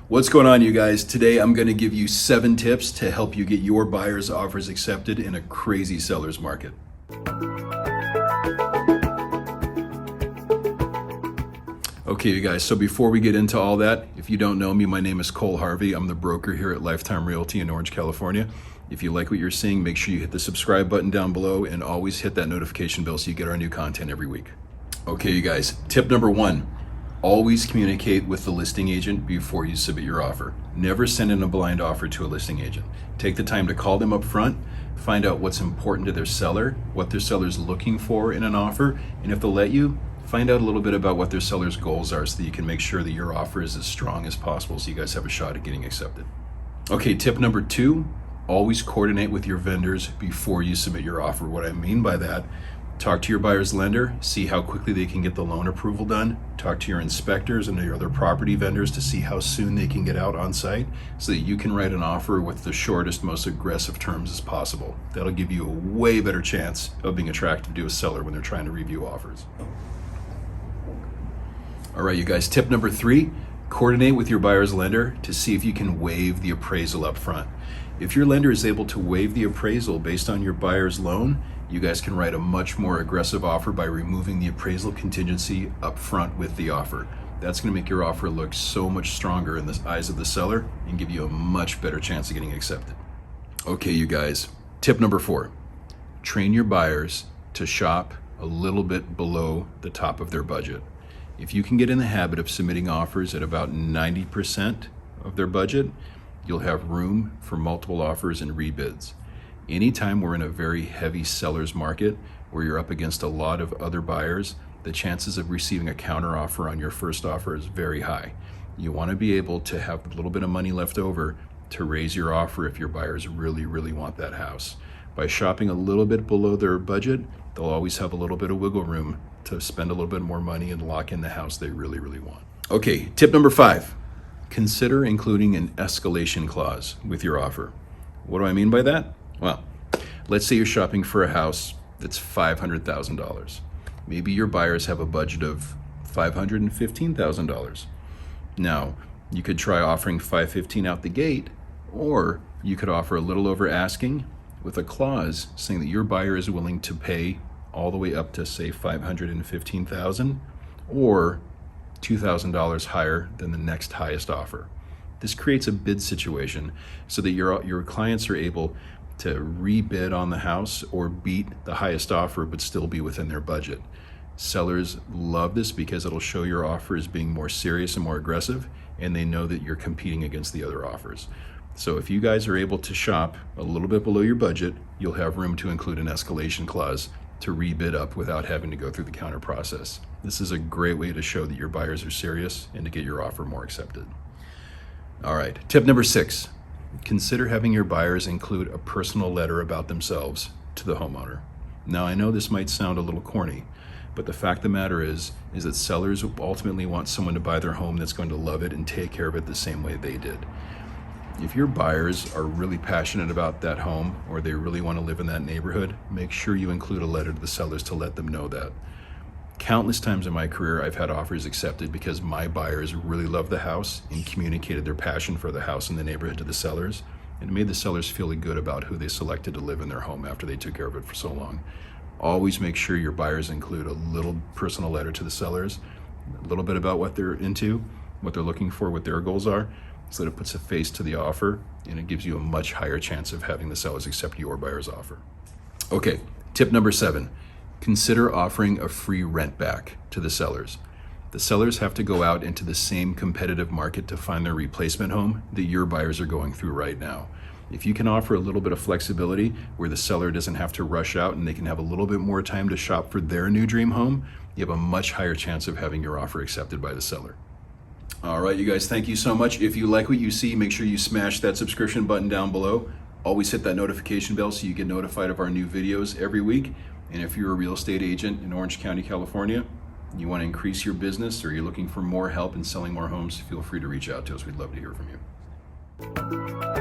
What's going on, you guys? Today I'm going to give you 7 tips to help you get your buyer's offers accepted in a crazy seller's market. Okay, you guys, so before we get into all that, if you don't know me, my name is Harvey. I'm the broker here at Lifetime Realty in Orange, California. If you like what you're seeing, make sure you hit the subscribe button down below and always hit that notification bell so you get our new content every week. Okay, you guys, tip number 1. Always communicate with the listing agent before you submit your offer. Never send in a blind offer to a listing agent. Take the time to call them up front, find out what's important to their seller, what their seller's looking for in an offer, and if they'll let you, find out a little bit about what their seller's goals are so that you can make sure that your offer is as strong as possible so you guys have a shot at getting accepted. Okay, tip number 2, always coordinate with your vendors before you submit your offer. What I mean by that, talk to your buyer's lender, see how quickly they can get the loan approval done. Talk to your inspectors and your other property vendors to see how soon they can get out on site so that you can write an offer with the shortest, most aggressive terms as possible. That'll give you a way better chance of being attractive to a seller when they're trying to review offers. All right, you guys, tip number 3, coordinate with your buyer's lender to see if you can waive the appraisal up front. If your lender is able to waive the appraisal based on your buyer's loan, you guys can write a much more aggressive offer by removing the appraisal contingency up front with the offer. That's going to make your offer look so much stronger in the eyes of the seller and give you a much better chance of getting accepted. Okay, you guys, tip number 4, train your buyers to shop a little bit below the top of their budget. If you can get in the habit of submitting offers at about 90% of their budget, you'll have room for multiple offers and rebids. Anytime we're in a very heavy seller's market where you're up against a lot of other buyers, the chances of receiving a counteroffer on your first offer is very high. You want to be able to have a little bit of money left over to raise your offer if your buyers really, really want that house. By shopping a little bit below their budget, they'll always have a little bit of wiggle room to spend a little bit more money and lock in the house they really, really want. Okay, tip number 5, consider including an escalation clause with your offer. What do I mean by that? Well, let's say you're shopping for a house that's $500,000. Maybe your buyers have a budget of $515,000. Now, you could try offering $515,000 out the gate, or you could offer a little over asking with a clause saying that your buyer is willing to pay all the way up to, say, $515,000 or $2,000 higher than the next highest offer. This creates a bid situation so that your clients are able to rebid on the house or beat the highest offer but still be within their budget. Sellers love this because it'll show your offer as being more serious and more aggressive, and they know that you're competing against the other offers. So if you guys are able to shop a little bit below your budget, you'll have room to include an escalation clause to rebid up without having to go through the counter process. This is a great way to show that your buyers are serious and to get your offer more accepted. All right, tip number 6. Consider having your buyers include a personal letter about themselves to the homeowner. Now, I know this might sound a little corny, but the fact of the matter is that sellers ultimately want someone to buy their home that's going to love it and take care of it the same way they did. If your buyers are really passionate about that home or they really want to live in that neighborhood, make sure you include a letter to the sellers to let them know that. Countless times in my career, I've had offers accepted because my buyers really loved the house and communicated their passion for the house and the neighborhood to the sellers, and it made the sellers feel good about who they selected to live in their home after they took care of it for so long. Always make sure your buyers include a little personal letter to the sellers, a little bit about what they're into, what they're looking for, what their goals are, so that it puts a face to the offer and it gives you a much higher chance of having the sellers accept your buyer's offer. Okay, tip number 7. Consider offering a free rent back to the sellers. The sellers have to go out into the same competitive market to find their replacement home that your buyers are going through right now. If you can offer a little bit of flexibility where the seller doesn't have to rush out and they can have a little bit more time to shop for their new dream home, you have a much higher chance of having your offer accepted by the seller. All right, you guys, thank you so much. If you like what you see, make sure you smash that subscription button down below. Always hit that notification bell so you get notified of our new videos every week. And if you're a real estate agent in Orange County, California, you want to increase your business or you're looking for more help in selling more homes, feel free to reach out to us. We'd love to hear from you.